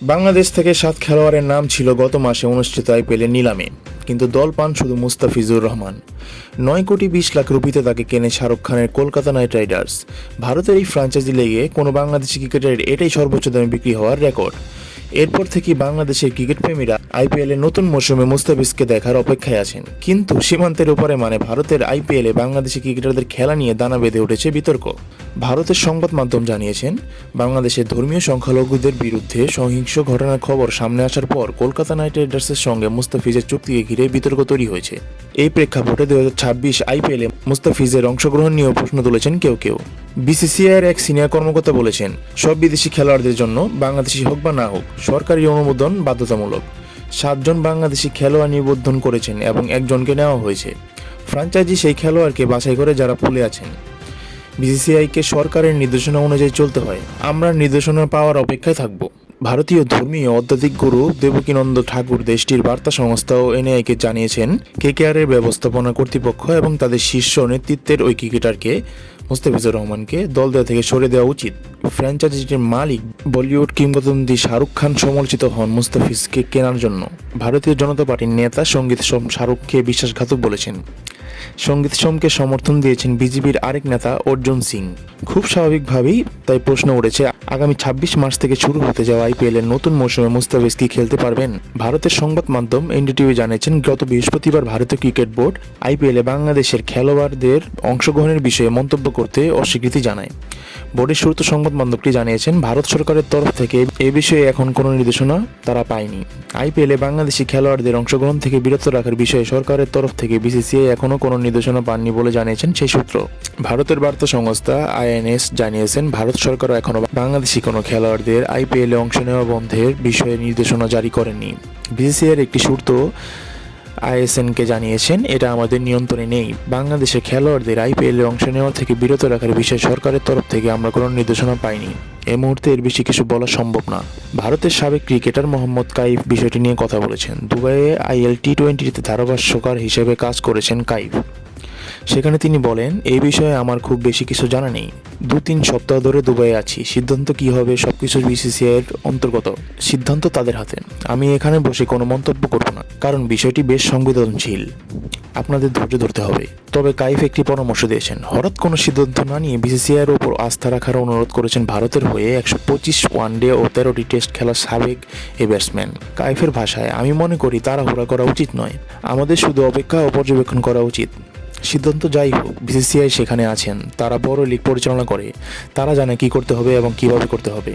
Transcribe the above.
বাংলাদেশ থেকে 7 খেলোয়াড়ের নাম ছিল গত মাসে অনুষ্ঠিত আইপিএলের নিলামে, কিন্তু দল পান শুধু মুস্তাফিজুর রহমান। 9 কোটি 20 লাখ রুপিতে তাকে কেনে শাহরুখ খানের কলকাতা নাইট রাইডার্স। ভারতের এই ফ্র্যাঞ্চাইজি লেগে কোনো বাংলাদেশি ক্রিকেটারের এটাই সর্বোচ্চ দামে বিক্রি হওয়ার রেকর্ড। এরপর থেকেই বাংলাদেশের ক্রিকেট প্রেমীরা আইপিএলের নতুন মৌসুমে মুস্তাফিজকে দেখার অপেক্ষায় আছেন। কিন্তু সীমান্তের ওপারে মানে ভারতের আইপিএলে বাংলাদেশি ক্রিকেটারদের খেলা নিয়ে দানা বেঁধে উঠেছে বিতর্ক। ভারতের সংবাদ মাধ্যম জানিয়েছেন, বাংলাদেশের ধর্মীয় সংখ্যালঘুদের বিরুদ্ধে সহিংস ঘটনার খবর সামনে আসার পর কলকাতা নাইট রাইডার্সের সঙ্গে মুস্তাফিজের চুক্তিকে ঘিরে বিতর্ক তৈরি হয়েছে। এই প্রেক্ষাপটে 2026 আইপিএলে মুস্তাফিজের অংশগ্রহণ নিয়েও প্রশ্ন তুলেছেন কেউ কেউ। বিসিসিআইয়ের এক সিনিয়র কর্মকর্তা বলেছেন, সব বিদেশি খেলোয়াড়দের জন্য, বাংলাদেশি হোক বা না হোক, সরকারি অনুমোদন বাধ্যতামূলক। 7 জন বাংলাদেশি খেলোয়াড় নিবন্ধন করেছেন এবং একজনকে নেওয়া হয়েছে। ফ্র্যাঞ্চাইজি সেই খেলোয়াড়কে বাছাই করে যারা পুলে আছেন। বিসিসিআইকে সরকারের নির্দেশনা অনুযায়ী চলতে হয়। আমরা নির্দেশনা পাওয়ার অপেক্ষায় থাকব। ভারতীয় ধর্মীয় অধ্যাত্মিক গুরু দেবকীনন্দ ঠাকুর দেশটির বার্তা সংস্থা ও এনআইকে জানিয়েছেন, কেকেআরের ব্যবস্থাপনা কর্তৃপক্ষ এবং তাদের শীর্ষ নেতৃত্বের ওই ক্রিকেটারকে মুস্তাফিজুর রহমানকে দল থেকে সরে দেওয়া উচিত। ফ্র্যাঞ্চাইজিটির মালিক বলিউড কিংবদন্তি শাহরুখ খান সমালোচিত হন মুস্তাফিজকে কেনার জন্য। ভারতীয় জনতা পার্টির নেতা সঙ্গীত সোম শাহরুখকে বিশ্বাসঘাতক বলেছেন। সঙ্গীত সোমকে সমর্থন দিয়েছেন বিজেপির আরেক নেতা অর্জুন সিং। খুব স্বাভাবিকভাবেই তাই প্রশ্ন উঠেছে, আগামী 26 মার্চ থেকে শুরু হতে যাওয়া আইপিএলের নতুন মৌসুমে মুস্তাফিজ কি খেলতে পারবেন? ভারতের সংবাদ মাধ্যম এনডিটিভি জানিয়েছেন, গত বৃহস্পতিবার ভারতীয় ক্রিকেট বোর্ড আইপিএলে বাংলাদেশের খেলোয়াড়দের অংশগ্রহণের বিষয়ে মন্তব্য করতে অস্বীকৃতি জানায়। বোর্ডের সূত্র সংবাদ মাধ্যমটি জানিয়েছেন, ভারত সরকারের তরফ থেকে এ বিষয়ে এখন কোনো নির্দেশনা তারা পায়নি। আইপিএলে বাংলাদেশি খেলোয়াড়দের অংশগ্রহণ থেকে বিরত রাখার বিষয়ে সরকারের তরফ থেকে বিসিসিআই এখনও কোনো নির্দেশনা পাননি বলে জানিয়েছেন সেই সূত্র। ভারতের বার্তা সংস্থা আইএনএস জানিয়েছেন, ভারত সরকারও এখনও বাংলাদেশি কোনো খেলোয়াড়দের আইপিএলে অংশ নেওয়া বন্ধের বিষয়ে নির্দেশনা জারি করেনি। বিসিসিআইয়ের একটি সূত্র আইএসএনকে জানিয়েছেন, এটা আমাদের নিয়ন্ত্রণে নেই। বাংলাদেশের খেলোয়াড়দের আইপিএলে অংশ নেওয়া থেকে বিরত রাখার বিষয়ে সরকারের তরফ থেকে আমরা কোনো নির্দেশনা পাইনি। এই মুহূর্তে এর বেশি কিছু বলা সম্ভব না। ভারতের সাবেক ক্রিকেটার মোহাম্মদ কাইফ বিষয়টি নিয়ে কথা বলেছেন। দুবাইয়ে আইএল টি20তে ধারাভাষ্যকার হিসেবে কাজ করেছেন কাইফ। সেখানে তিনি বলেন, এই বিষয়ে আমার খুব বেশি কিছু জানা নেই। 2-3 সপ্তাহ ধরে দুবাইয়ে আছি। সিদ্ধান্ত কি হবে সবকিছু বিসিসিআইয়ের অন্তর্গত। সিদ্ধান্ত তাদের হাতে। আমি এখানে বসে কোনো মন্তব্য করব না, কারণ বিষয়টি বেশ সংবেদনশীল। আপনাদের ধৈর্য ধরতে হবে। তবে কাইফ একটি পরামর্শ দিয়েছেন, হঠাৎ কোনো সিদ্ধান্ত না নিয়ে বিসিসিআইয়ের ওপর আস্থা রাখার অনুরোধ করেছেন ভারতের হয়ে 125 ওয়ানডে ও 13টি টেস্ট খেলা সাবেক এই ব্যাটসম্যান। কাইফের ভাষায়, আমি মনে করি তাড়াহুড়া করা উচিত নয়। আমাদের শুধু অপেক্ষা ও পর্যবেক্ষণ করা উচিত। সিদ্ধান্ত যাই হোক, বিসিসিআই সেখানে আছেন, তারা বড় লিগ পরিচালনা করে, তারা জানে কী করতে হবে এবং কীভাবে করতে হবে।